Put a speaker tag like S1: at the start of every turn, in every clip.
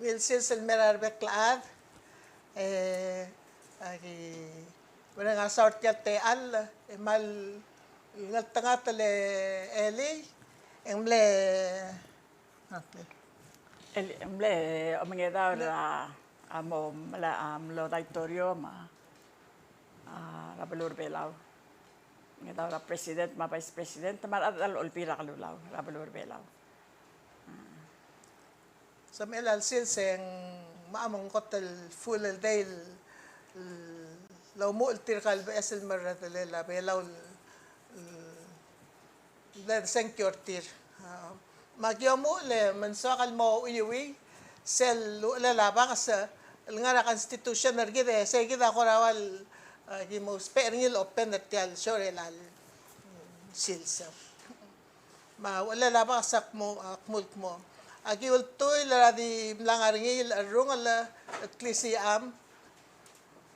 S1: Wilson Selmerar Beklaad, agi wala nga sort te al mal ngaltanga tale eli emle
S2: Emble omengeda ra amo mala lo daitorio ma ra belur belau. Ngeda ra president ma vice president mar adal olpira kalulaw ra belur belau.
S1: sa melal silseng maamong kotel full day لو مو قلت لك بأس المرة لا بيلو لا سنكيور تير ما كيومو من ساق المو يوي سل لا بقص الغرا constitution كده سي كده قراوال كيمو سبيرني الأوبن تيال شوري لال سيلسا ما ولا لا بقص أكمل كمو أكي قلتوي لرادي ملانغارني الرون الكليسي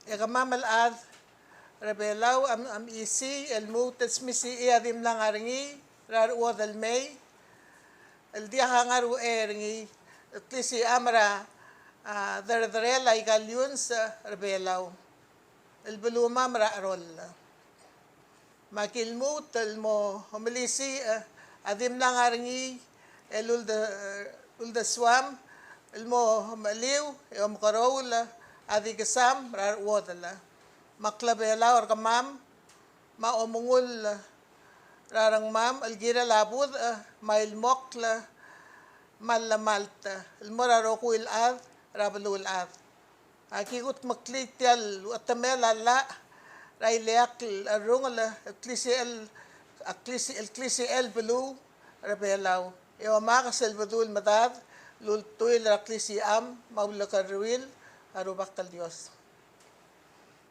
S1: Ikamam al-ad, rebelaw am isi, elmu tasmisi iadim lang aringi, rar uwad al-may, el-diya hangaru eringi, tlisi amra, dardrela igalyun sa rebelaw, el-bulumam ra'rol. Makilmu, talmo, humilisi, adim lang aringi, el-ulda swam, elmo humaliw, yom karowl, adi kesam rar wodala maklabela or kamam ma omungul rarang mam algira labud mail mokla malla malta almoraro ku ilad rabalul ad akikut maklitial watamela la raileak arungala klisi el belu rabelaw yawamakas el badul madad lultuil raklisi am maulakarwil arubak kal Dios.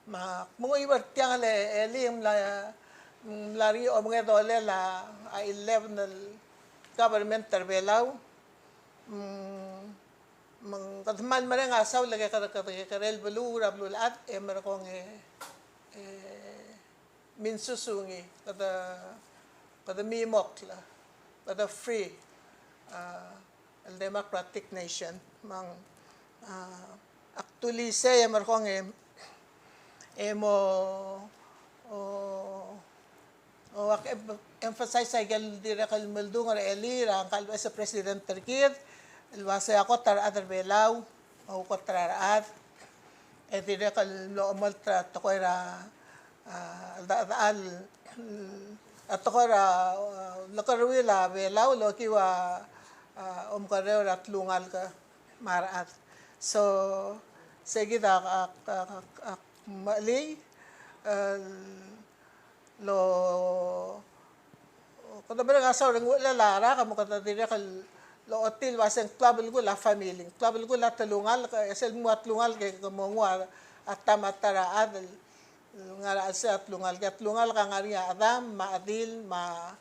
S1: Mga ibartiang le elim la lari o mga dole la 11 government terbelaw. Kadman marang asaw lagi karel belu rablul at emer kong minsusungi kada mimok la kada free el democratic nation mang actually say markong emo emphasize ay gal direkal meldung ar elira ang kalwa sa president terkid ilwasa ako tar adar belaw o ko taraat e direkal lo maltra to ko ra al at ko ra lakarwila belaw lo kiwa kareo rat lungal ka maraat so sige da mali lo kada ba nga sa ring lara kamo kada dire kal lo otil wasen club ko la family club ko la talungal ka esel mo atlungal ke kamo ngwa atamatara adal ngara sa atlungal ka ngaria adam maadil ma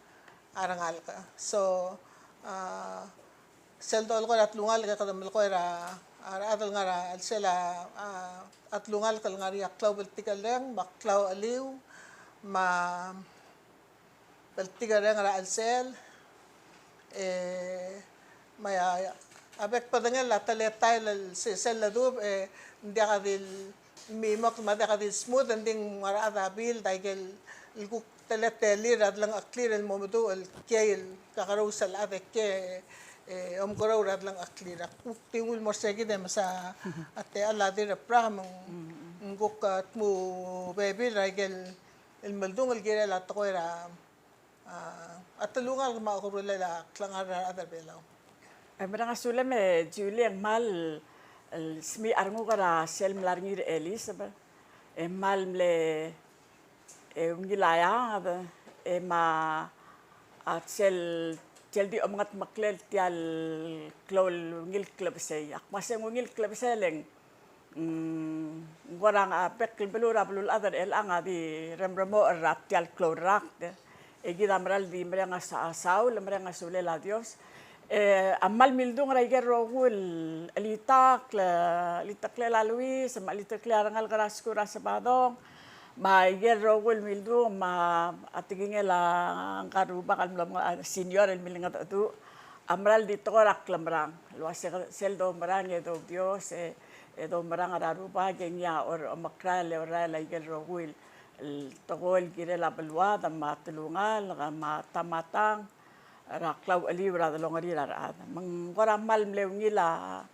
S1: arangal ka so sel dol ko atlungal ka kada mel ko ra atal ngara sela atlungal kal ngaria klaw beltikaleng maklaw aliw ma beltikaleng ra alsel maya abek padangal ataletay sel ladub hindi kadil mimok mada kadil smooth anding ngara adabil dahil ilkuk taleteli radlang aklir el momudu el kyail kakarusal adek ke omgorow radlang aklira tingul morsegi dem sa ate ala dir pram nguk at mu baby ragel el maldung el gira la toira atalungal ma ko la klangar adar belaw
S2: ay marang asulam Julian mal smi arngu kara sel mlarngir elis ba mal mle ngilaya ba ma at sel di omangat maklel tial klol ngil club say akmase ngil club seleng warang apek belura belul adar el anga di remremo rap tial klol rak gida maral di meranga sa asaw lemranga sule la Dios amal mildung raigero gul litakle la Luis litakle arangal karaskura sa badong Maiger Rowell Mildo ma atingin la ang karuba kan senior el milingat atu amral dito ko raklamrang lo sel do marang do Dios do marang araruba genya or makrale or la igel rogul el togol gire la belwa da matulungal ga matamatang raklaw ali ra da longari ra mangora mal mlewngila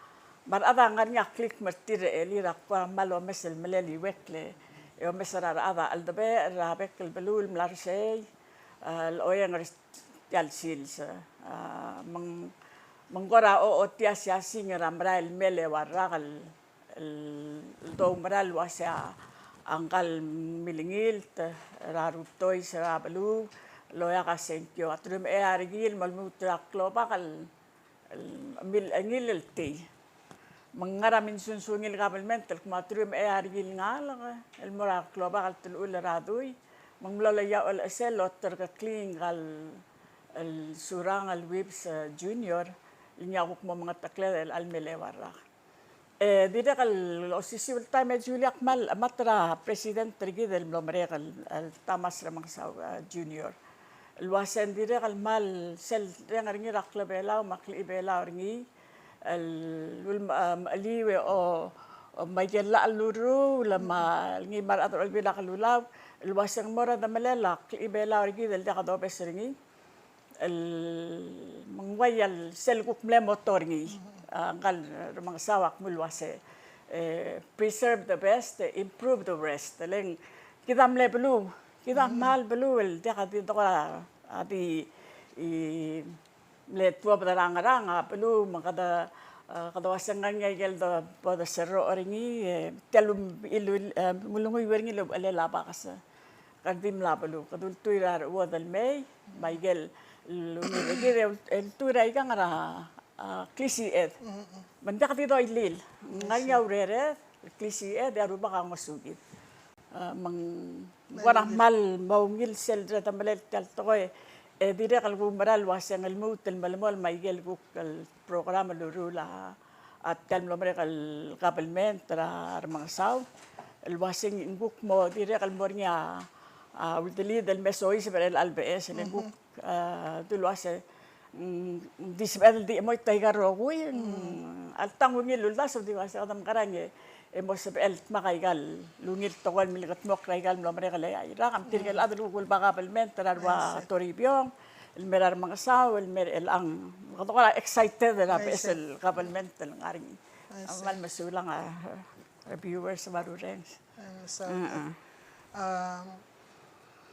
S2: mar ada ngarnya klik mertir eli rakwa mal o mesel meleli wekle o mesara ada aldabe rabek el belul mlarsey el oyang yal sils mangora o tias yasing ramra el mele warral el do mral wasa angkal milingil rarutoy sa belu loya ka senkyo atrum argil malmutra klobakal mil angil el ti mangaramin sunsungil kabelment el matrum argil ngal el mora klobakal tul raduy manglalaya ol asel otter ka clean gal el surang al wibs junior linya ko mga takle el almele warra dida kal osisiwil time Julia Akmal amatra president trigi del Blomrek al Tamas Ramangsaw junior الواسن ديرك المال سل رنغرني ركلا بلا ومكلي بلا رنغي المالي أو ما يجلا اللورو لما رنغي مرات البلا كلولا الواسن مرة دملا لا كلي بلا رنغي دل دكادو بس رنغي المنوي السل كوك ملا موتورني قال رمang sawak mulwase preserve the best improve the rest لين كذا ملا بلو kita mal beluel dia kati toka ati le tua berang-rang belu makada kada wasangan ngel do pada serro oringi telum ilu mulungu werngi lo ale laba kas kadim la belu kadul tuirar wadal mei maigel luni gere el tuirai kangara klisi ed banda kati do ilil nganya urere klisi ed aruba ka masugit warah mal maungil sel rata malel tal toy dire kal maral wasang al mut al malmol maigel ku al program lurula at tal lomre kal kabelment tra mga saw el wasing inguk mo dire kal mornya ultili del mesois per el albes el inguk dul wase disbel di mo taygar roguy al tangungil lulda so di wase adam karange emos el makaigal lungil tokol milikat mok raigal mlomre kale ira kam tirgal adlu gul bagabelment tarwa toribyon el merar mga saw el mer el ang katola excited na pesel kabelment el ngaring amal masulang reviewers marurens
S1: so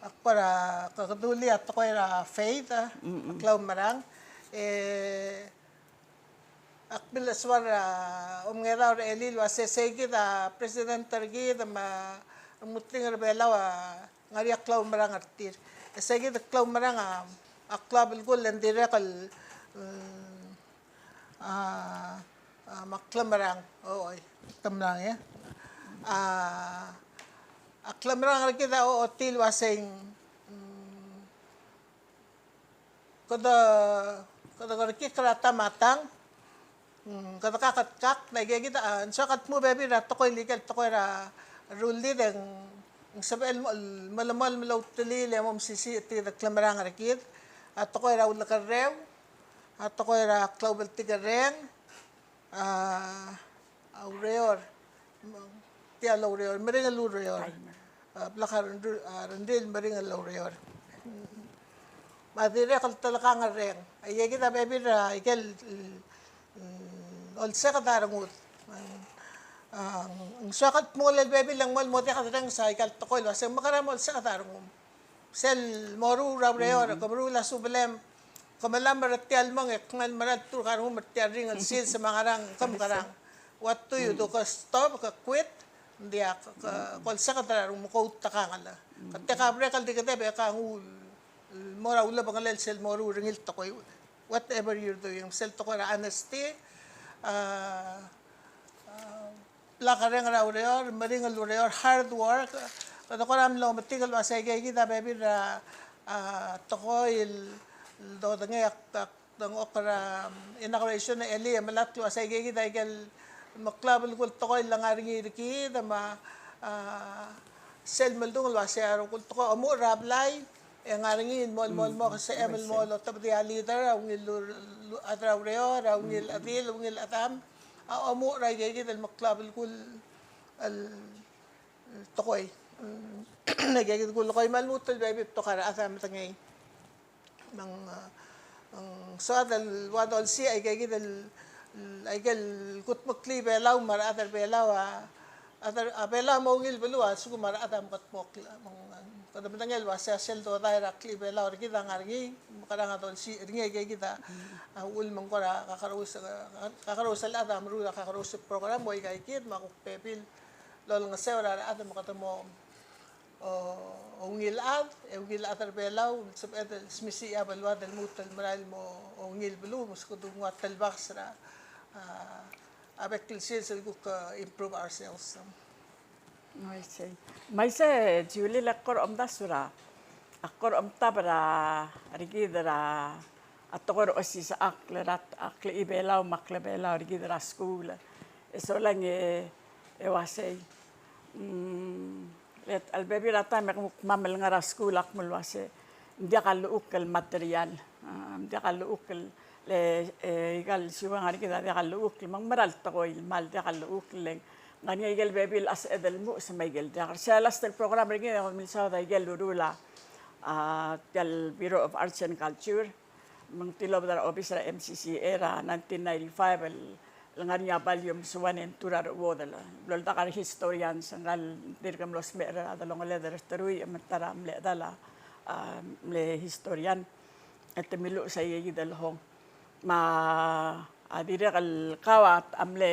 S1: akpara kakaduli at ko era faith klaw marang akbil swar umngera or elil wase segi da president tergi da ma mutling rebela wa ngari aklaw marang artir segi da klaw marang aklaw bilgul landire kal makla marang oy tamlang ya aklaw marang arki da o til waseng kada arki krata matang kada kakak na gigita so kat mo baby ra tokoy legal tokoy ra ruli deng sabel malamal malaw tili le mom sisi ti reklamarang rakit at tokoy ra ul karew at tokoy ra global tigareng aureor ti aureor mering aureor blakar randil mering aureor madire kal talakang reng ay gigita baby ra ikel olsa ka darangut ang sakat mo lel baby lang mal mo ka darang sa ikal tokoy wase makaram olsa ka darangum sel moru rabreo kamru la sublem kamalam ratial mong ekngal marat tur karum ratial ring al sil sa mangarang kamkarang what to you do ka stop ka quit dia ka olsa ka darang mo ko takangala katte kabre kal dikete be ka ngul mora ulla bangalel sel moru ringil tokoy whatever you're doing sel tokoy ra honesty lakareng raureor maring alureor hard work kada ko ram lo matigal wasay kita baby ra tokoy do dangay dang okra inauguration na eli malat wasay kita igal maklabel kul tokoy langaring iriki da ma sel meldung wasay aro kul tokoy amu rablay ngaringin mol mo kasi emel mol otab dia leader awngil adraureo awngil adil awngil atam amu rayge dal maklabel kul al tokoy nagigid kul koy malmutal bebe to kara atam tangay mang so dal wadol si ay gigid ay gal kut makli belaw mar adar belaw adar belaw mo ngil belua sugu mar adam kat mok kadang ngel wasa sel do dai rakli belaw kita ngargi kadang adol si ringe kita ul mangkora kakarus al adam ru kakarus program boy kay kid makuk pepil lol ngasewra adam katamo ongil ongil atar belaw sub edel smisi abalwa del mutal maral mo ongil belu muskudu ngwat talbax ra avec les sales we improve ourselves.
S2: I see. Maise Julie lakor omda sura. Akor omta bara rigidra atokor osis aklerat akle ibelaw makle belaw rigidra school. So lang wase let albebi rata mek mamel ngara school akmul wase. Dia kalau ukal material. Dia kalau ukal le igal siwa ngari kita dia kalau ukal mang maral tokoy mal dia kalau ukal leng ngani igal bebil as edel mu sama igal dia salas del program ringi da mil sa da igal lurula del Bureau of Arts and Culture mang tilob da office ra MCC era 1995 ngani volume 1 and 2 ra wodal lol da kar historians ngal dirgam los mera da long le der terui matara mle dala mle historian et milu sa igidal hong ma adire kal kawat amle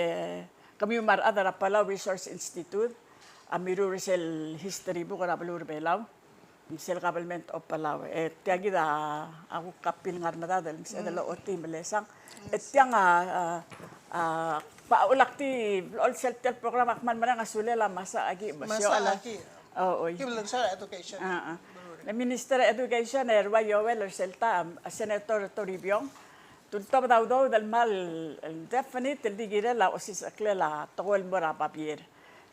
S2: kami mar adara Palau Resource Institute amiru resel history book ra balur belaw sel government of Palau tiagida aku kapil ngar nadadal sedalo oti melesang tiang pa ulakti all self help program akman mana ngasulela masa agi basyo ala oh
S1: Kiblang sa education.
S2: The Minister of Education Erwa Yoel Selta Senator Toribiong tuntab daw dal mal definite digira la osis aklela togol mora papier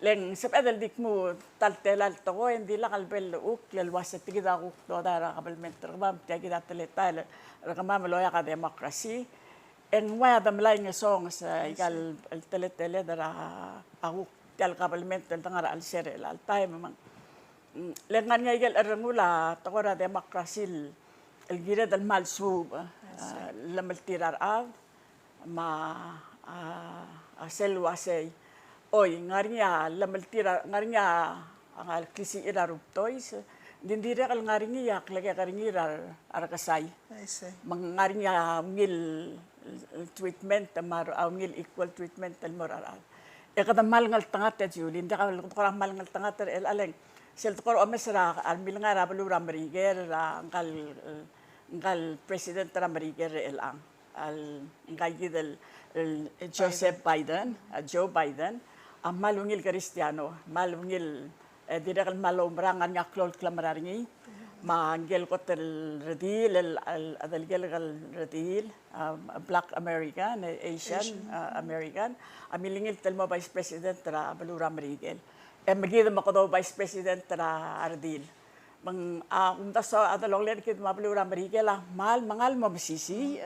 S2: leng sepedal dikmu taltelal togo hindi la kalbel uk lel waset gida uk do dara kabel mentrabam tiagida teletal rakama loya ka demokrasi en wa dam laing song sa igal teletele dara uk tal kabel mentel tangara al serel al time mang lengan nga igal arangula togora demokrasi el gira dal mal sub lamal tirar ma selwasay oy ngarinya lamal tirar ngarinya ang klisi iraruptoys dindira kal ngarinya yak lagi karingira arakasay mangarinya ngil treatment mar ngil equal treatment al moral kadang ngal tangat Julie nda kal mal ngal tangat el aleng sel tukor omesra al milnga rablu ramriger ngal president ramriger el ang al ngai gidel Joseph Biden Joe Biden malungil Cristiano malungil direk malomrangan nga klol klamraringi mangel kotel redil al gel redil black American Asian American amilingil telmo vice president ra balu ramriger magida makado vice president ra ardil mang unda sa adalong len kid mablu ramrikel mal mangal mo bisisi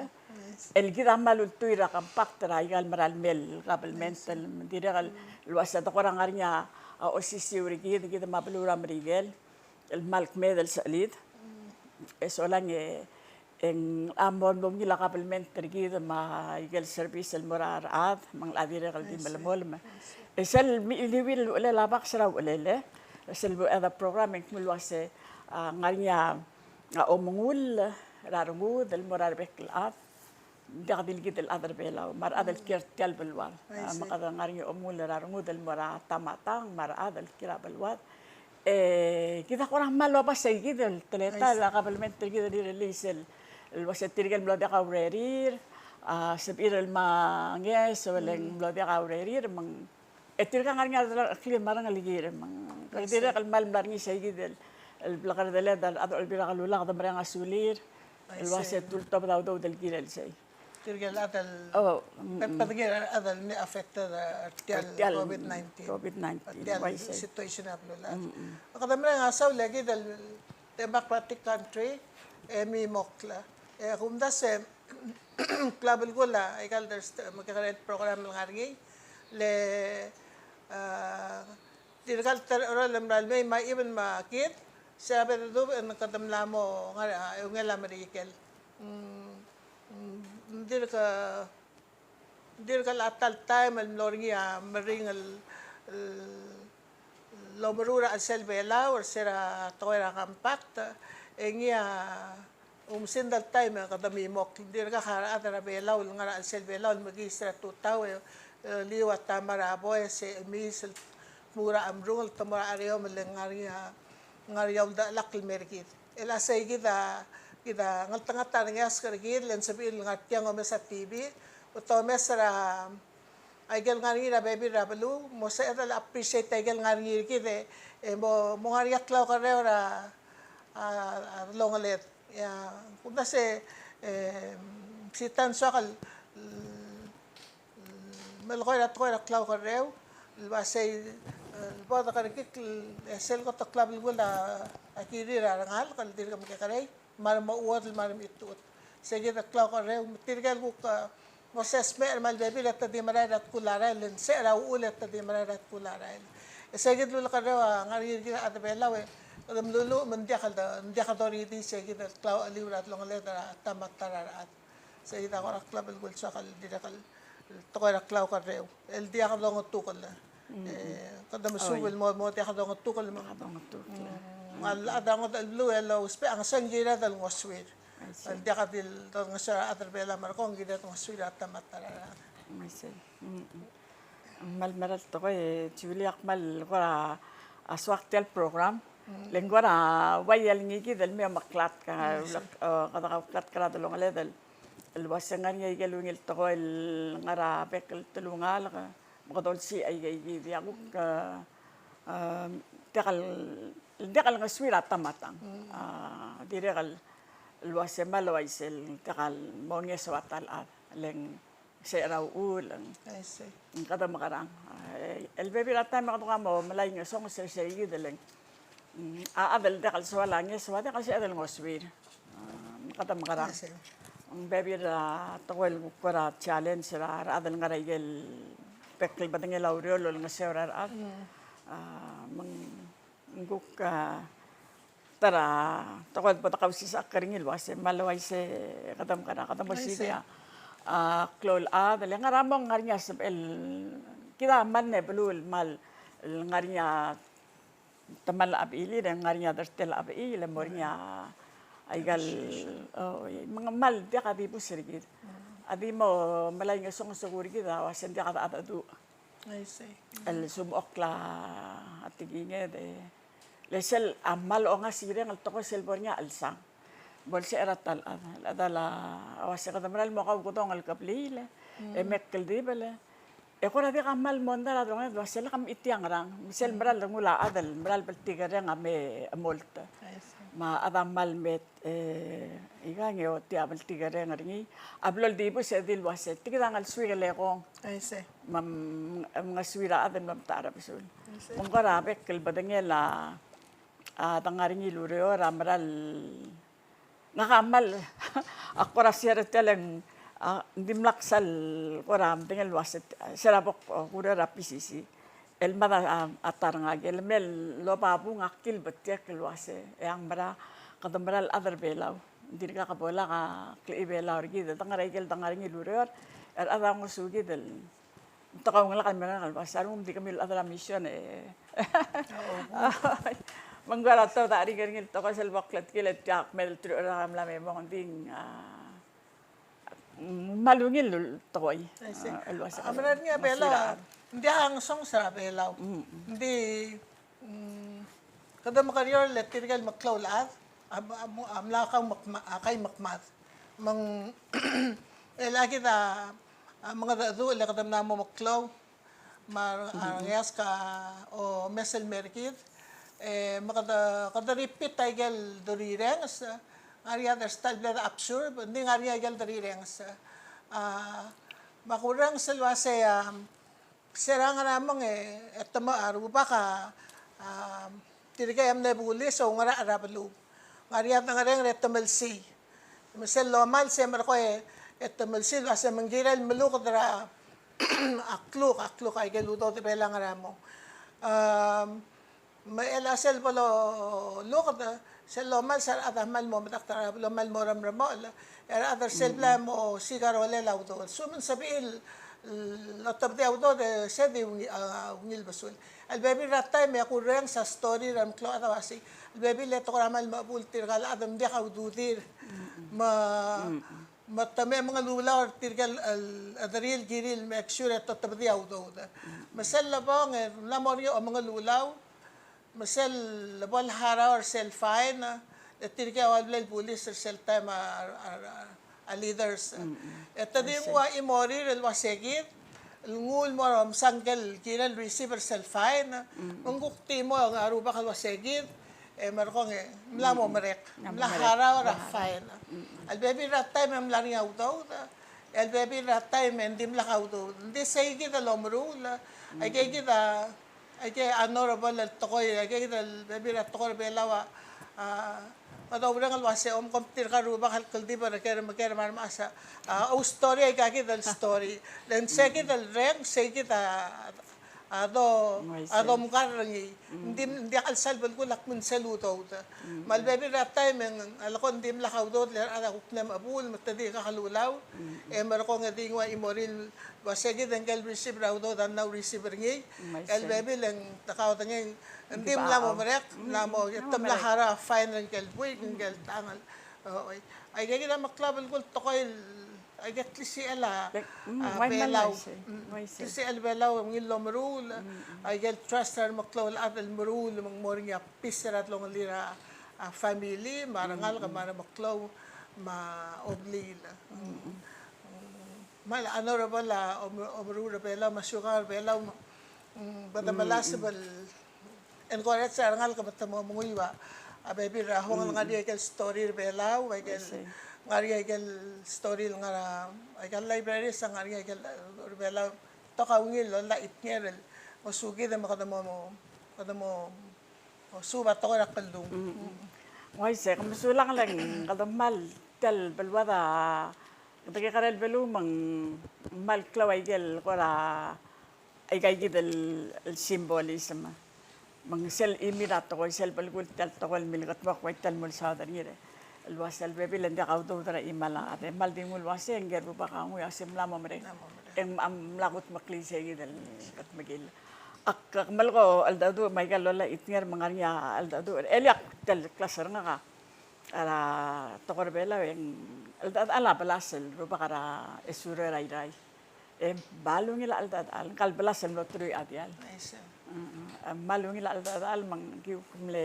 S2: el gida malul tuira kampak tra igal maral mel mental diral luasa to korang arnya osisi urigi gida mablu ramrikel el malk medal salid eso lang en amon bom gila mental gida ma igal service el morar ad mang adire kal di malamol esel liwil wala labak sra wala esel bu ada programming mulwase ngarinya omungul rarungu del morar beklat dagdil gidel adar belaw mar adal kirtial belwal makada ngarinya omungul rarungu del mora tamatang mar adal kira belwal kita kurang malo pa sa gidel teleta la kabelment gidel release el wasetirgel bloda ka rerir sabirel manges weleng bloda ka rerir mang etirga ngarinya klir marang ligir mang kadira kalmal marngi sa gidel el blakar de la dal adol bira kalula kada marang asulir el waset tulta daw daw del gilel say
S1: tirgal adal patigil adal ni affected COVID-19
S2: COVID-19
S1: situation ablo la kada marang asaw lagi dal democratic country mi mokla kumda se klabel gula ay kal there's magkakaroon program ng hargi le dirgal ter oral lemral may even makit sabi do nakadamla mo nga yung ngala marikel dirgal atal time al lorgia maringal lomerura al selvela or sera toera compact engia sindal time kadami mok dirga khara adara bela ul ngara al selvela ul magistra tutaw liwat tamara boy se misel mura amrul tamara areo ngaria da lakil merkit ela say kita ngal tanga ngas kargid len sabil ngatya ngome sa TV uto mesra aigal ngaria baby rabalu mo sa adal appreciate aigal ngaria kide mo ngaria klaw karera longalet ya kuna se si tan sakal melkoy at koy klaw karew ba say boda karikik sel ko taklab gula akiri rangal kal dir kam karay mar mauwat mar mitut sige taklaw karew tirgal ko moses me mal baby lat di maradat kulara len se ra ulet di maradat kulara sige dul karew ngari at bela we alam lulu mendiakal dori di sige taklaw aliwrat longalet tamat tararat sige ta ko taklab gul sakal dirakal tokoy raklaw karew el dia ka dong tukol kada masubel mo dia ka dong tukol mo mal adang dal blue hello spe ang sangira dal ngoswir el dia ka dil dong sa aterbela markong gidat ngoswir at tamatara
S2: maisel mal maral tokoy juliak mal gora aswaktel program lengora wayal ngigi dal me maklat ka kada klat kala dal ngaledal الواسنgan ngay galungil to ko ngara bekal tulungal ka makadol si ay gidi ako dekal nga swira tamatang direkal luwase malawaisel dekal mo nge swatal at leng se raw ulang
S1: I see
S2: kada makarang el baby rata makadunga mo malay nga song se gidi leng adal dekal swala nge swata kasi adal ngoswir kada makarang ang baby ra tawel para challenge ra adal nga raigel pekkel badang laurel lol nga sewrar at mangguk tara tawel patakaw si sa karingil wase malaway se kadam siya klol adal nga ramong ngarinya sa el kita man ne belul mal ngarinya tamal abili dan ngarinya dertel abili lemornya aigal mga mal dia ka di po sirgid adi mo malay nga song siguro kita wasen dia ka atadu
S1: I see
S2: el sumok la atiginged lesel amal o nga sire ngal to ko selbornya alsang bolse eratal adala wase ka damral mo ka gutong al kaplile mekkel di bele ko na di kamal mondara dong wasel kam itiang rang misel maral ngula adal maral baltigare nga me amolta ma adamal met igange o ti abal tigare ngaringi ablol di po sa dil waset tigidangal swigale ko
S1: I see
S2: mga swira adan mam tara bisul kung karabe kel badangela tangaringi lureo ramral nakamal akora sir teleng dimlaksal koram tingel waset serabok kura rapisisi el mara atar nga gel mel lo babu ngakil betia kelwase yang mara kadamral other belaw dir ka kabola ka kli belaw gi tangaray gel tangaring iluror adang sugi del takaw nga kan mera kalwasar di kami other mission manggara to tari gel to ka sel baklat kilet jak mel tru ram la me mo ding malungil toy elwase
S1: amran nga bela hindi ang song sa belaw hindi kada makaryor letirgal maklawlaat amla kang akay makmat mang lagi ta mga dadu ila kadam namo maklaw marangyas ka o mesel merkit kada repeat tigal dorireng sa area der style blada absurd hindi area gal dorireng sa makurang selwase serang ramang etama aru baka tirga amne buli so ngara arabalu Ngariat na nga rin, retamalsi. Masel lomal, siyempre ko retamalsi, kasi manggiral malukot na akluk, ay galuto, di pala nga mo. May elasel palo lukot na, sa lomal, sa atamal mo, mataktara, lomal mo ramramol. Era other self mo, sigar wala lauto. Suman sabihin, lotab di auto, siya di ungil basul. Albebi ratay, may ako rin sa story, ram klo atawasi. Albebi leto ko ramal mabultir, kala adam di kaudutir. Matame mga lula or tirgal adaril giril make sure at tabdi auto. Masal labong, lamoryo ang mga lulaw, masal labol hara or sell fine, tirga wala police or sell time leaders. Ito din yung imori relwa segit, ngul mo ram sangkel kiral receiver sell fine, mangukti mo ang aruba kalwa segit, markong mla mo marek, mla hara or fine. Albebi rat time mla ring auto, albebi rat time hindi mla auto. Hindi segit alomru, ay kita ay honorable tokoy, ay kita albebi rat tokoy belawa. Matawag ng alwase, komptir ka ruba, kaldi ba, magkira masa. Story ay kakit al story. Then second al reng, second mukha rangi. Hindi kalsal, ko lakman sa luto. Malbebi rat time, alakon hindi mlakaw doon, ada kuklam abul, matadi kakalulaw. Marako nga di nga imoril, wasagit ang gal receive raw doon, dan now receiver ngi. Kalbebi lang, takawatan nga hindi mo lang mo marek, mo ito lahara fine rin kalboy, kung tangal. Ay gaya na maklabal ko tokoy, ay gat lisi ala belaw. Lisi al belaw ang ilom rule, ay gat trust ar maklaw at al rule mang moring ya piserat long lira family, marangal ka mara maklaw maoblil. Mal honorable omrura belaw masyukar belaw badamalasbal encourage sa arangal kamat mo munguywa abebi rahong nga di kay story belaw ay kay ngari kay story nga ay kay library sa ngari kay belaw to kawngil la itngel mosugi na makadamo suba to ra kaldung
S2: Wai se kamsulang lang kadamal tel balwada Kaya karel belu mang mal klaway gel kora ay kay gidel symbolism mang sel imirat ko sel balgul tal to kol milgat wa kwait tal mul sa danire alwasal bebe lenda ka do tara imala ate mal di mul wase nger ba ka ngu yasim la mamre em am lagut maklise gidel kat magil ak mal ko aldado may galola itnger mangarnya aldado eliak tal klaser nga ka ala tokor bela eng aldad ala balasel ruba kara esure rai balungila aldad al kal balasel no trui adial malungila aldad al mang kiu kumle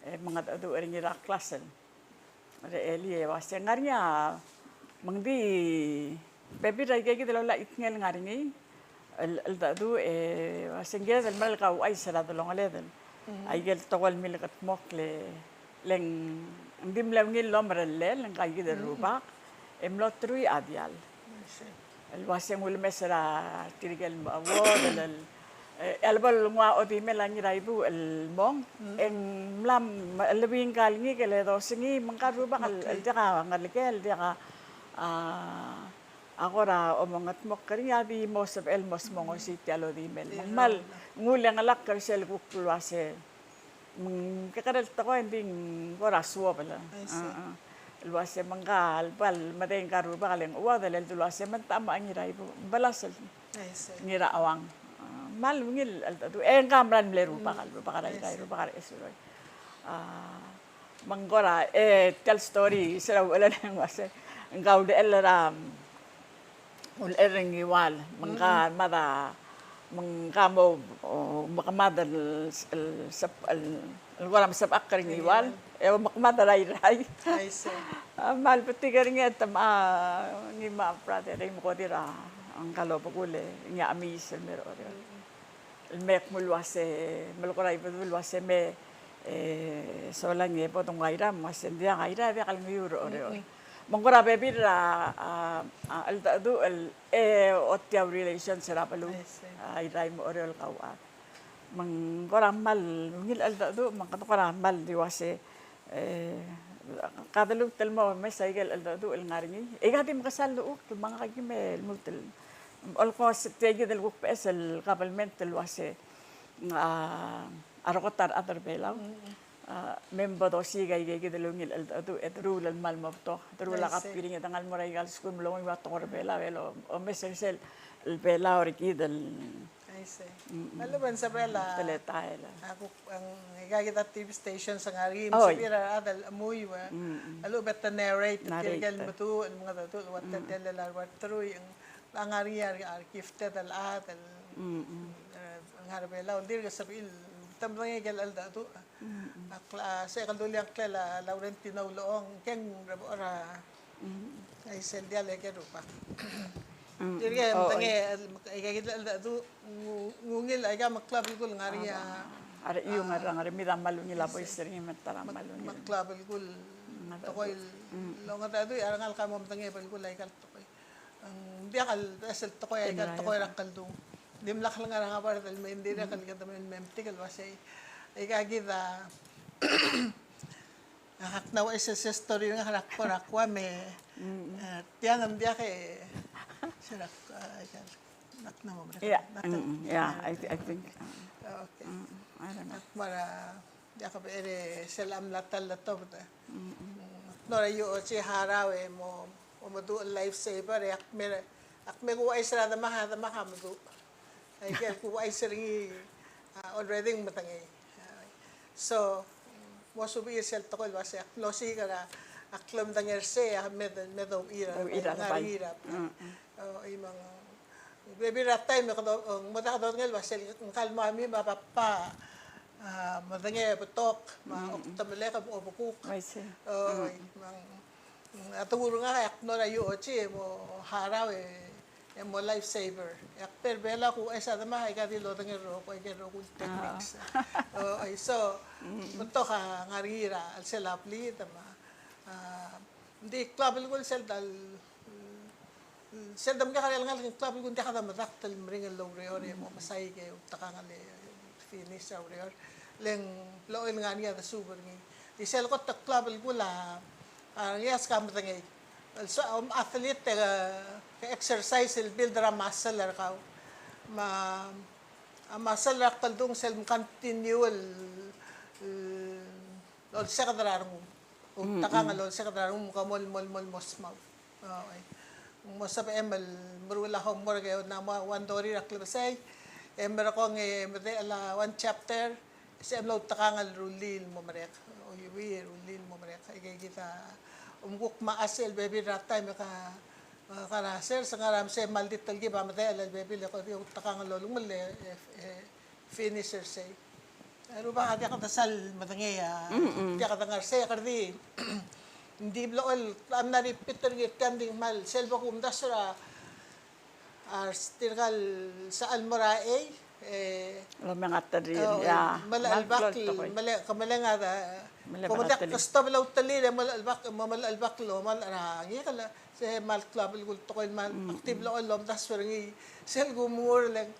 S2: mga adu ering ira klasen re eli wase ngarnya mangdi bebi rai ge la itngel ngaringi aldadu wase ngel mal ka ay sara dolong aleden ay gel tokol milkat mokle leng ndim lengil lomrelle leng kay de ruba emlotrui adial el waseng ulmesra tirigel awo del elbal ngwa odi melangi raibu el mong en lam lebing kalngi kele do singi mangkaruba kal deka ngalkel deka agora omongat mokkari abi mos el mos mongo si tialo di mel mal ngulang alak karsel kukulwase kakadal tako hindi koraswa pala. Luwase mangkal pal mateng karuba kaleng uwa dalel luwase man tama ang iray po balasal ngira awang mal ngil altadu kamran bleru pakal pakal iray pakal esuroy mangkora tell story sira wala nang wase ngaw de elram ul ereng iwal mangka mada mengkamu makamadal walam sab akring iwal makamadal rai mal pati garinga tama ni ma prate ray mo ko dira ang kalopo kule nya amis mero el mek mulwase malkoray mulwase me so lang e potong gaira mas dia gaira dia kal ngiro ore mangkora bebira aldadu otiaw relation sira palu ay ray mo orel kawa mangkora mal ngil aldadu mangkora mal diwase kadalog talmo may cycle aldo el ngaringi igati makasalo mga kagimel multil olko tegi del guk pesel kabelmentel wase arokotar atar belaw member do siga ige delungil aldo et rule al malmobto rula kap piring tangal moray gal skul mlong wa tor bela velo o mesel el bela orikidel
S1: I see. Alam mo, Isabela,
S2: teletay
S1: ako ang igagit at TV station sa ngarim,
S2: Oy.
S1: sabira adal amoy wa. Alo bet na narrate,
S2: Narrate.
S1: kirgal mo to, ang mga to, wat telala, wat truy, ang angariya, gifted al adal, ang harabela, undir ka sabil, tamang igal al dato. Sa ikalduli ang klala, Laurentino Loong, keng rabora, ay sendial, kero pa. Jadi tangi igagit al dato, ngungil ay ka mag-club ko ngariya.
S2: Ara iyo nga nga mi malu ni laboy sering matara malu ni
S1: Mag-club ko tokoy lo nga dato arangal ka mo tangi pa ko like tokoy. Ang diakal asal tokoy ay kal tokoy rakal do. Dimlak lang nga para dal may hindi ra kal kada men memtikal wasay. Igagit haknaw isa sa story nga rakwa me. Tiyan am diak sirak naknaw mo.
S2: yeah I think
S1: Okay.
S2: I don't know
S1: Mara jaka ere selam latal lato bata. Nora yu o si harawe mo madu life saver ak me ko ay sara da maha madu. Ay kel ko ay sari already matangay. So mo subi sel to ko wase ak losi kara aklam dangerse medo ira ngarira. Imang Baby ratay mo mata ka ngel wasel kalma mi mapapa madange betok ma oktamele ka obukuk
S2: I see
S1: mang aturo nga yak no rayo chi mo haraw mo life saver yak per bela ko ay sa dama ay kadi lo dange ro ko ay ro ko techniques ay so betok ka ngarira al selapli tama hindi club ko sel dal Sel dam ka kaya lang club kung di ka na mataktal mring ang low reor mo masay kayo takangal finish sa reor leng loil nga niya da super ni di sel ko ta club ko la yes ka mo tangay so athlete ka exercise il build ra muscle ka muscle ra kaldong sel continual lol sa kadararong takangal lol sa kadararong ka mol mosmaw okay mo sa emal marula ho mo kayo na one story ra klabasay emer ko ng ala one chapter sa emlo takangal rulil mo marek o yuwi rulil mo marek ay kita umguk maasel baby rat time ka karaser sa ngaram sa maldit talgi ba matay ala baby ko yung takangal lolong mal finisher say ano ba hadi ka tasal matangay di ka tangar say kardi hindi blool am na repeat ngit kanding mal selva kum dasra stirgal sa almorae
S2: lo mga tadri ya
S1: mal albak mal kamalenga pumunta kasto belaw tali mal albak lo mal rangi kala sa mal club gul to koy mal active lo lom dasra ngi sel gumur lang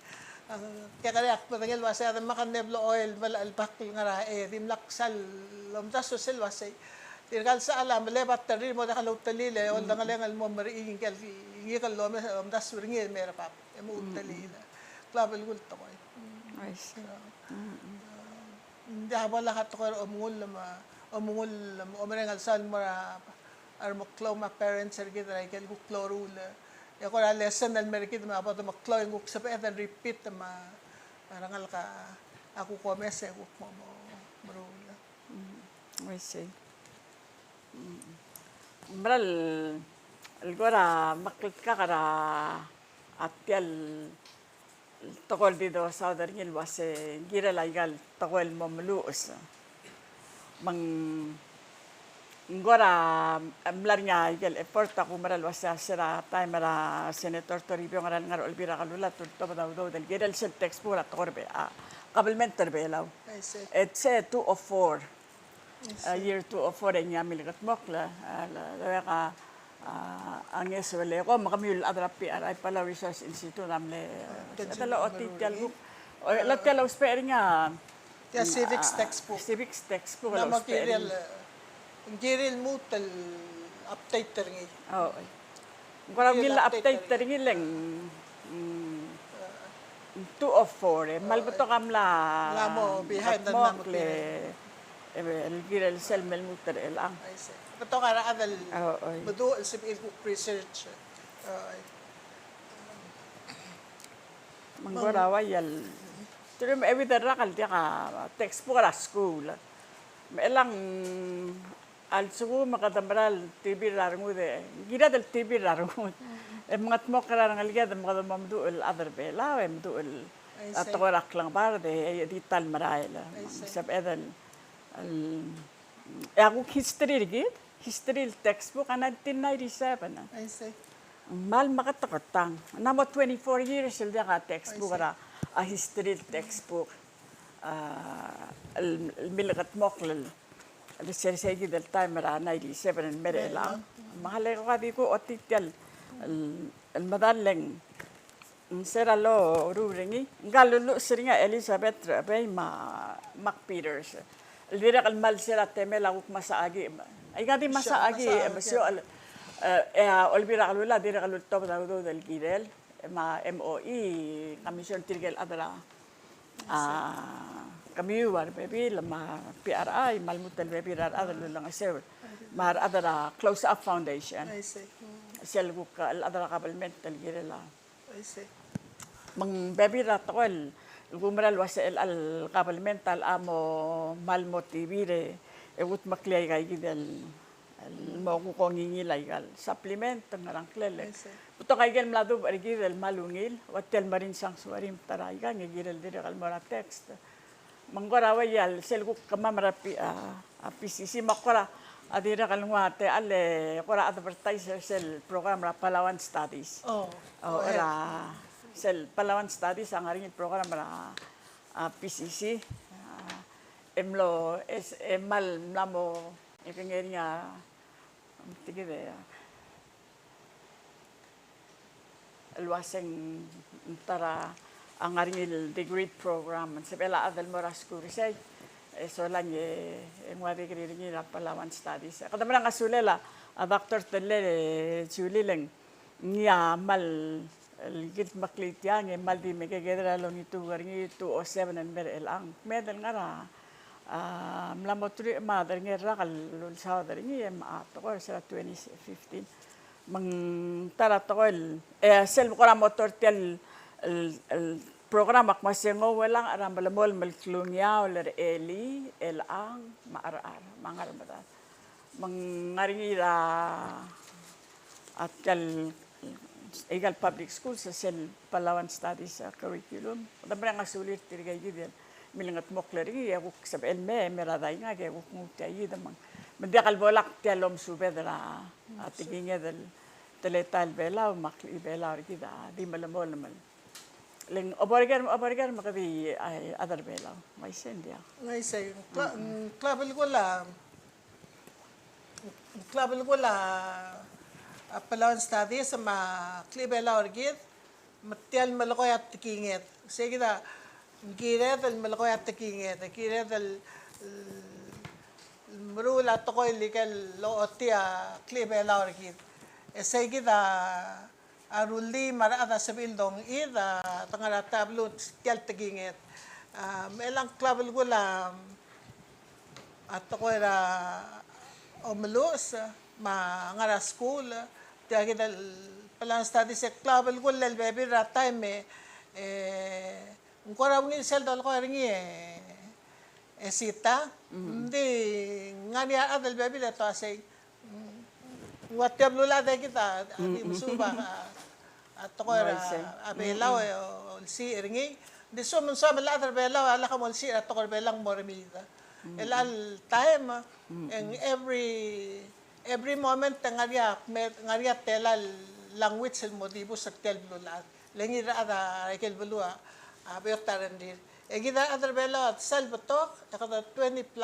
S1: kaya kaya patangel wasa makaneblo oil mal albak ngarae dimlak sal lom dasra sel wasay Tirgal sa alam lebat tari mo dakalo talile on dangalengal mo mariing kel ngikal lo me das ringi mera pap emo talile klabel gul to koy
S2: I see
S1: nda wala ka to ko omungul omerengal sal mara ar mo kloma parents er gidra kel gu klorul ya ko lesson al merkid ma pa to maklo ng sa pa and repeat ma rangal ka aku ko mese ko mo marul
S2: I see Mbral algora maklit ka kara atyal tokol dito sa darngil wase gira laigal tokol mamluos mang ngora mlar nga igal effort ako maral wasa sira time mara senator Toribio ngaral ngar olbira kalula to daw del gira sel text pura torbe kabelmenter belaw it's 2 of 4 year 2 of 4 niya milikat mokla lawa ka ang eswele ko makamul adrapi ay pala research institute namle tala otital ko latala spare nga
S1: civics textbook
S2: na
S1: material Giril mo tal update taringi.
S2: Oo. Ngora
S1: Giril
S2: gila
S1: update
S2: update tari ngileng 2 of 4 malbeto kam la
S1: Lamo behind the
S2: mok
S1: namo
S2: le el girel sel mel muter el ang.
S1: I see. Beto kara adal
S2: Oo.
S1: bedo sib ilku research. Ay.
S2: Manggora wayal. Turum evident rakal dia ka textbook la school. Melang al sugu makadamral TV larngu de. Gira del TV larngu. Mga mo kara ngal dia mga mamdu el other bela mamdu el
S1: I see.
S2: atko raklang bar de di tal marail.
S1: see.
S2: Sab edan al aku history textbook 1997.
S1: I see.
S2: Mal makatakatang. Namo 24 years sila ka textbook ra a history textbook. Milkat moklal. Al sersegi del time ra 97 mere lang. Mahal ko kadi ko otityal al madaleng sera lo ruringi galulu seringa Elizabeth bay Mac Peters. Dira kal mal sera temela uk masaagi. Ay gadi masaagi masyo olvira kalula dira kalul top do del girel ma MOE Commission Tirgel adala kami war baby lama PRI malmutal baby rar adala lang aser mar adala Close Up Foundation
S1: I see.
S2: sel buka adala kabalment del girel
S1: I see.
S2: mang baby rat ko el gumral was el al kabalmental amo malmotivire egut maklay kay gidel mo ko kongingi laygal supplement ngarang klele puto kay gel mladu arigil el malungil hotel marin sanctuary tarayga ngigil dire kal mara text manggora wayal selgu kamamrapi a PCC makora adira kal ngwate ale kora advertiser sel program ra Palawan Studies ora sel Palawan Studies ang aring program ra PCC emlo es mal namo ikengerinya tigide alwaseng tara ang aring degree program sa bela adal moras kurisay so lang ngwari kiringi na Palawan Studies kada man nga sulela a doctor tele chulileng niya mal git maklitiang mal di megedra long itu garingi 207 and mer elang medal ngara mlamotri mother ngera kal sa daringi to ko sa 2015 mang tara to sel ko motor tel el programa masengo welang aram balamol malklungya oler eli elang maarar mangarmada mang ngaringi ra atkal egal public school sa sel Palawan Studies curriculum dabra nga sulit tirgay gidel milingat mokleri aku sab elme meraday nga ge aku ngutay damang mendakal bolak tialom subedra atiginga del teletal bela makli bela gida di malamol naman leng oborgar makadi other bela may sendia
S1: ngay say klabel ko la Palawan Studies ma klibela orgid matial malakoy at tikinget sige da giret al malakoy at tikinget giret al murula to ko illegal lo otia klibela orgid sige da aruli mara ada sabildong ida tangara tablo tial tikinget melang klabel ko la at ko era omelos ma ngara school tiagi dal Palawan Studies klabel ko lel baby rat time ngora ngin sel dal ko ringi sita hindi ngani adal baby la to asay watiab lula de kita ati musuba at ko era abelaw si ringi di so man sa adal belaw ala ka mo si at ko belang mormida elal time and every moment ngaria tela language sel modibo sa tel blulat lengi ra ada rekel blua abertarendir egida other belo at salbatok kada 20,000+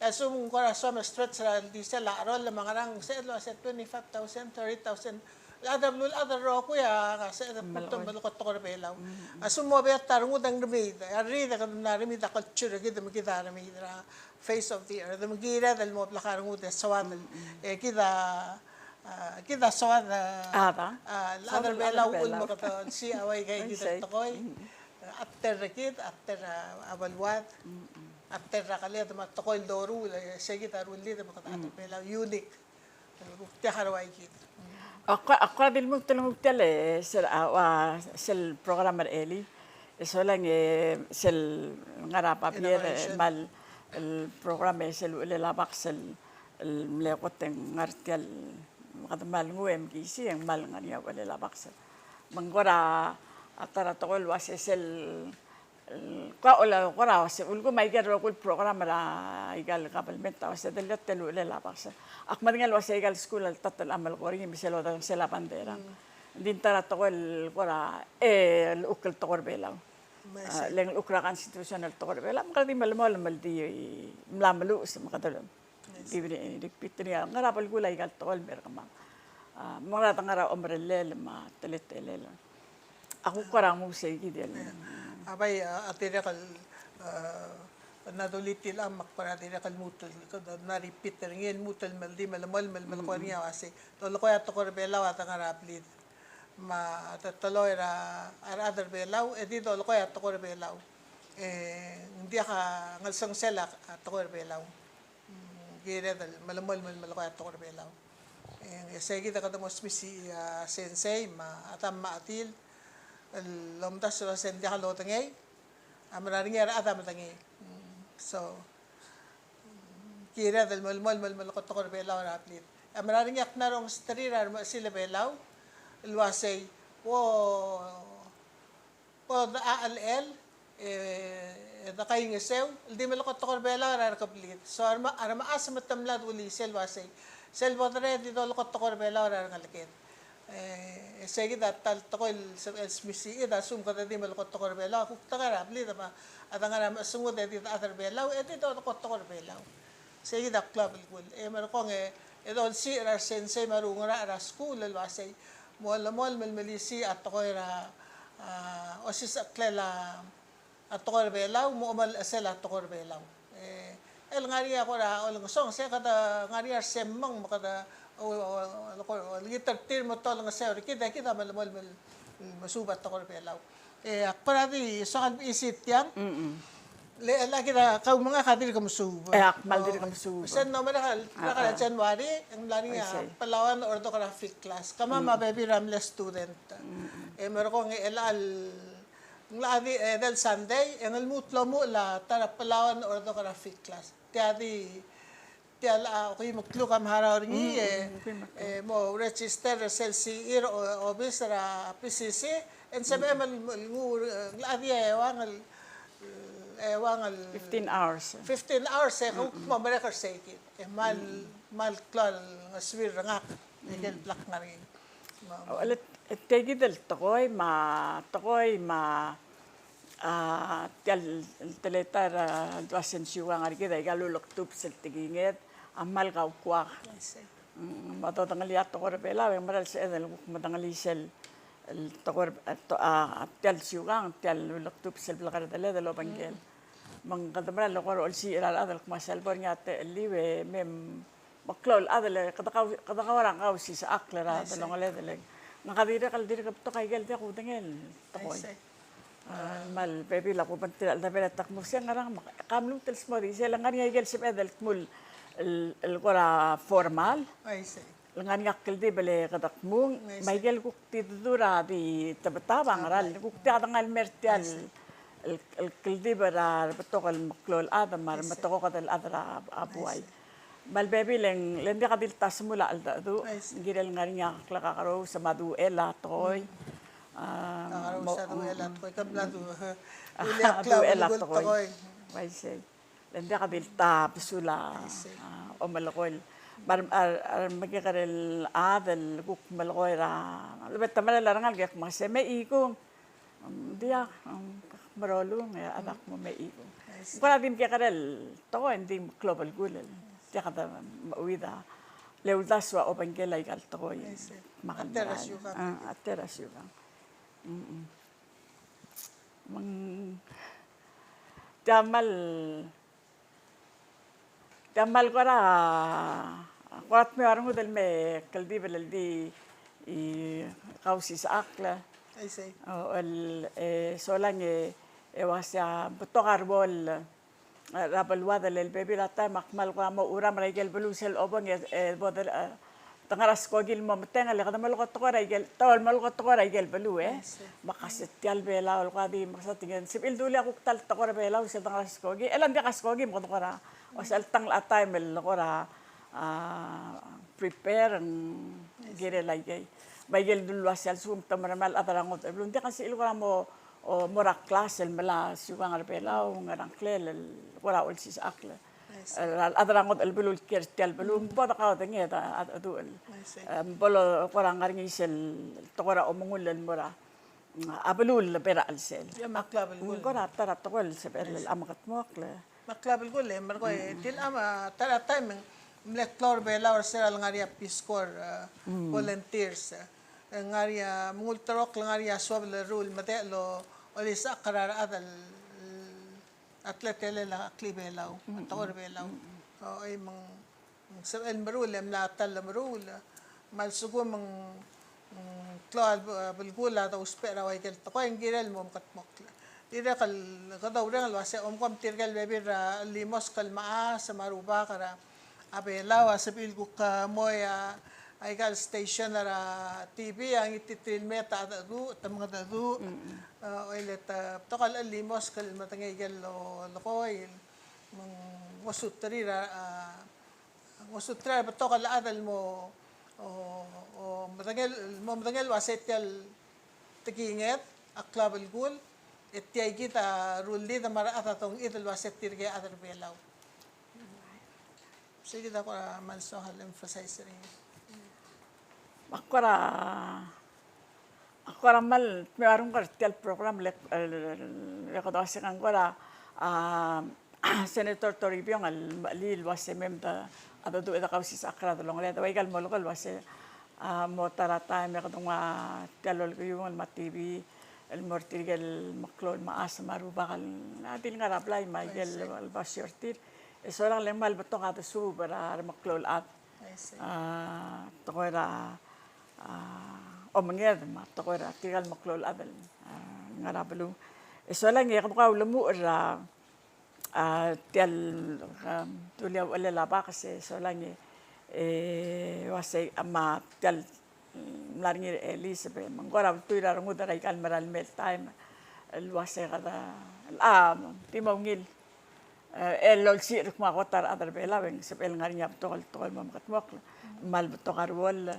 S1: asum ko ra so stretch ra di sela arol mangarang selo sa 25,000 30,000 Adar ro ko ya kasi punto malukot ko belaw. Asumo be tarungu dang demi. Ari da kan na remi da culture kita kita remi da face of the earth. Demi gira dal mo plakarungu de sawad. Kita sawad
S2: Ada.
S1: adar belaw ul mo kato si away kay kita tokoy. After after abalwat. After kaliya da tokoy doru say kita ruli da makata belaw unique. Tiya karaway kita.
S2: Ako bil mo tulong tele sel programmer Eli. Eso lang sel ngara papier mal el programa sel labak sel mlekot ngartial makadmal nguem gisi ang mal ngania wala labak sel. Manggora atara tokol was sel ka ola kora se ulgo may gero kul programa ra igal kabelmenta was delet telu labak sel. Akman ngal was igal school al tatal amal koring miselo da sela bandera. Din tara tokol kora el ukal tokor belaw. Leng ukra constitutional tokor belaw makadi malmol maldi mlamalu sa makadalom. Ibri dikpitria ngarapal gulay gal tokol berkama. Mga tangara ombrelle ma teletele. Ako kora mo say gidel.
S1: Abay atira kal nadulitil amak para atira kal mutal na repeat ngin mutal maldi malamal ko niya kasi tolo ko ato ko belaw at ngaraplit ma tataloy ra other belaw edi tolo ko ato ko belaw hindi ka ngalsang selak ato ko belaw gira dal malamal ko ato ko belaw sige ta kadamos misi sensei ma atam maatil lomdas so sendi halo tangay amraring era atam tangay so kira dal mal ko to belaw raplit amraring yak narong strira sila belaw luwasay po da ALL da kayong isew di malakot to belaw ra kaplit so arma asa matamlad uli selwasay selwadre di do lakot to belaw ra ngalakit sige tal tokol smisi ida sum kada di malakot to belaw kukta karapli tama atangara masungod di other belaw edi do lakot to belaw sige da club kul mer ko idol si ra sensei marungara ra school alwasay mol malmalisi at ko ra osis atlela at ko belaw mo mal asela at ko belaw el ngari ako ra ol song se kada ngari semmang makada o gitar tir mo tol nga se kita mal masubat to ko belaw para di so kan isit yang lagi na kau mga kadir kamusuba.
S2: Akmal dir kamusuba.
S1: Sen nomor nakala January ang lani nga Palawan orthographic class. Kama mababy ramless student. Meron ko ng elal lani del Sunday ang almutlo mo la tara Palawan orthographic class. Tiadi okay muklo kam haraw ringi mo register SLC obis ra PCC and sabi mal lani wangal
S2: 15 hours.
S1: 15 hours kung mamareka sa ikit. Mal klal aswir ngak. Igel plak nga rin.
S2: Alit tegi del tokoy ma tial teletar duasen siwa nga rin galulok tup sel tiginget amal kau kwa. Mato tangali ato ko repela maral sa edel matangali sel el tokor tial siugang tial luluktup sel blakar dale dalo bangel mang kadamra lokor ol si ilal adal kumasal bor nga te liwe mem maklol adal kada kawarang kaw si sa aklara dalong ale dale nakadira kal dira kapto kay gel te kudengel tokoy mal baby la ko bantil da bela tak mo siya ngarang kamlum tels mo di sel ngani gel sip edel kmul el kora formal
S1: I see.
S2: Langan yakkel di bale kadak mung maigel kukti dura di tabatawang ral kukti adangal mertial el kildi bara betokal maklol adam mar matoko kadal adra abuay mal baby leng lendi kadil tasmula al dadu girel ngarinya klaka karo sa madu ela toy
S1: Mo sa ela toy kablado
S2: ela toy why say lendi kadil ta pisula o malakol magkakaril adal kuk malkoira lebet tamal larangal gak masih meiku dia marolong ya anak mo meiku kung din kakaril to hindi global gulel dia kata mauida leudaswa o bangela igal tokoy
S1: see.
S2: makan
S1: Ateras yuka.
S2: ateras yuka mang tamal tamal قرات مي أرمو دل مي كلدي بلدي قوسي سأكله
S1: I see.
S2: أو سولاني واسع بتوغر بول رابل وهذا للبيبي لا تاي مكمل قام ورام رجال بلوس الأوبن بدل تنغرس كوجيل ممتين اللي قدام القط تقرا رجال تول ما القط تقرا رجال بلوه مقصد تيال بيلا والقادي مقصد تيجي سبيل دولي أقول تال تقرا بيلا وسال تنغرس كوجي إلا عندي قص كوجي مقدقرا وسال تنغ التايم القرا prepare gire lagi bagel dulu asal sum tamarmal atarang ot belum dia kasih ilmu mo morak kelas el mela suang arbela ngarang klel wala ul sis akla atarang ot el belul kertel belum boda ka dengi ta adu el bolo korang ngaring isel tokora omungul el mora abelul pera al sel
S1: Ya maklab el
S2: kora tara tokol seber el amakat mokle
S1: maklab el gol mer ko til ama tara time Mlektor bela or sera ngaria piskor volunteers ngaria multrok ngaria swab le rule mate lo olisa qarar adal atletele la klibelaw tor belaw o ay mang sabel marul mla tal marul mal sugo mang klal bilgula da uspera way kel to en girel mom katmok ira kal kadawra wase kom tirgal bebir limos kal maa sa maruba kara abelaw sabil ko ka moya ay gal station na TV ang ititil meta adu tamang adu oilet tokal limos kal matangay gal lokoy mang wasutrira tokal adal mo o matangel waset kal tikinget aklab el gul etiyay kita rulli da mara atatong idal waset tirge adal belaw. Sige da ko manso hal emphasize rin.
S2: Akora mal meron kartel program le rekodosi kan kora Senator Toribio al lil wase memda ado do eda kausi sakra dolong le dawaigal molokol wase mo tarata me kadunga telol yung ma TV el mortirgel maklon maas marubakal adil nga rablay maigel al basyertir eso lang lemal beto kada su para maklol at tokoira omnger ma tokoira tigal maklol adal ngarabalu eso lang ya ko lemu ra tial tulia wala laba kasi so lang wase ama tial laringir Elizabeth mangora tuira ngudara ikal maral mel time el wase kada timongil el sir kuma kotar adar belaweng sepel ngarinya tokol mamakat mok mal tokar wol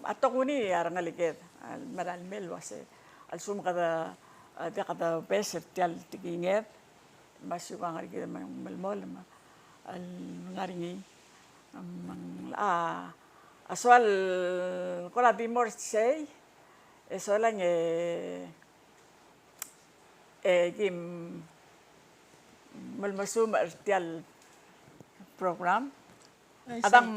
S2: atokuni arangaliged al maral mel wase al sum kada dia kada beser tial tiginget masuk ngariged malmol al ngaringi aswal kola dimor sei eso lang gim malmasum artial program adang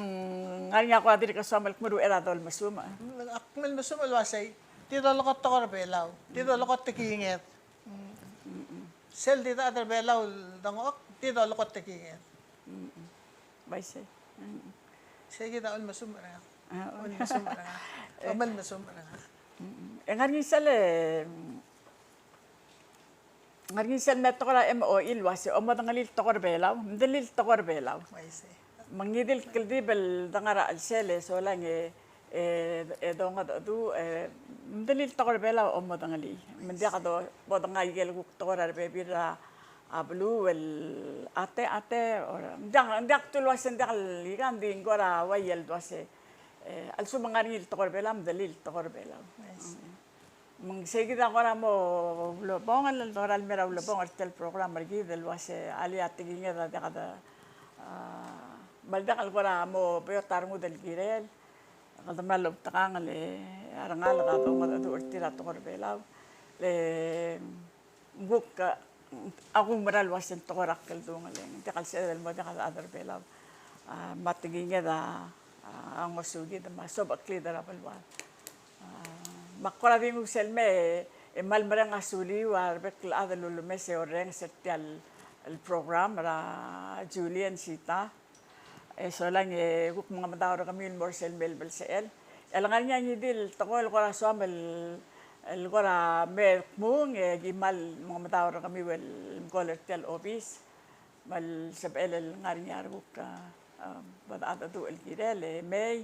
S2: ngarinya ko adiri kasama alkmuru era dol masuma
S1: akmel masum alwasay tito lokot tokor belaw tito lokot tikinget sel dito adar belaw dangok tito lokot tikinget
S2: baise
S1: sige da masum ra omal masum ra
S2: ngarinya sale ngarinya sal na tokora mo ilwase o madangalil tokor belaw dalil tokor belaw
S1: baise
S2: mangidil kildi bel dangara al sele so lang donga du dalil tokor belaw o madangali mendia kado bodangai gel ku tokor bebira ablu el ate or ndak tulwas ndak ligan din gora wayel dwase al sumangaril tokor belam dalil tokor belaw mang seguida agora mo lobong al doral mera lobong artel program margi del wase ali atiginga da kada balda agora mo beotar mo del girel kada malo takang le arangal ka to mo do urtira to korbelaw le buk ako meral wasen to korakkel do ngale te kal se del mo da kada adar belaw matigingnya da ang masugi da masob akli da rapalwan makora ding selme emal mereng asuli war bekl ada lulu mese oreng setial el program ra Julian Sita so lang guk mga matawar kami mor selmel bel sel elangan nya ngidil tokol ko rasam el gora mer mung gimal mga matawar kami wel goler tel office mal sabel el ngarinyar guk badata tu el kirele may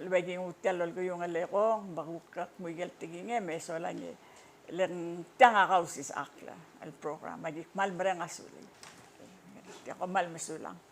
S2: albagi utel el yung alekong baguk miguel tiginge me so lang len tanga kausis akla el program magik mal mereng asuli ya ko mal masulang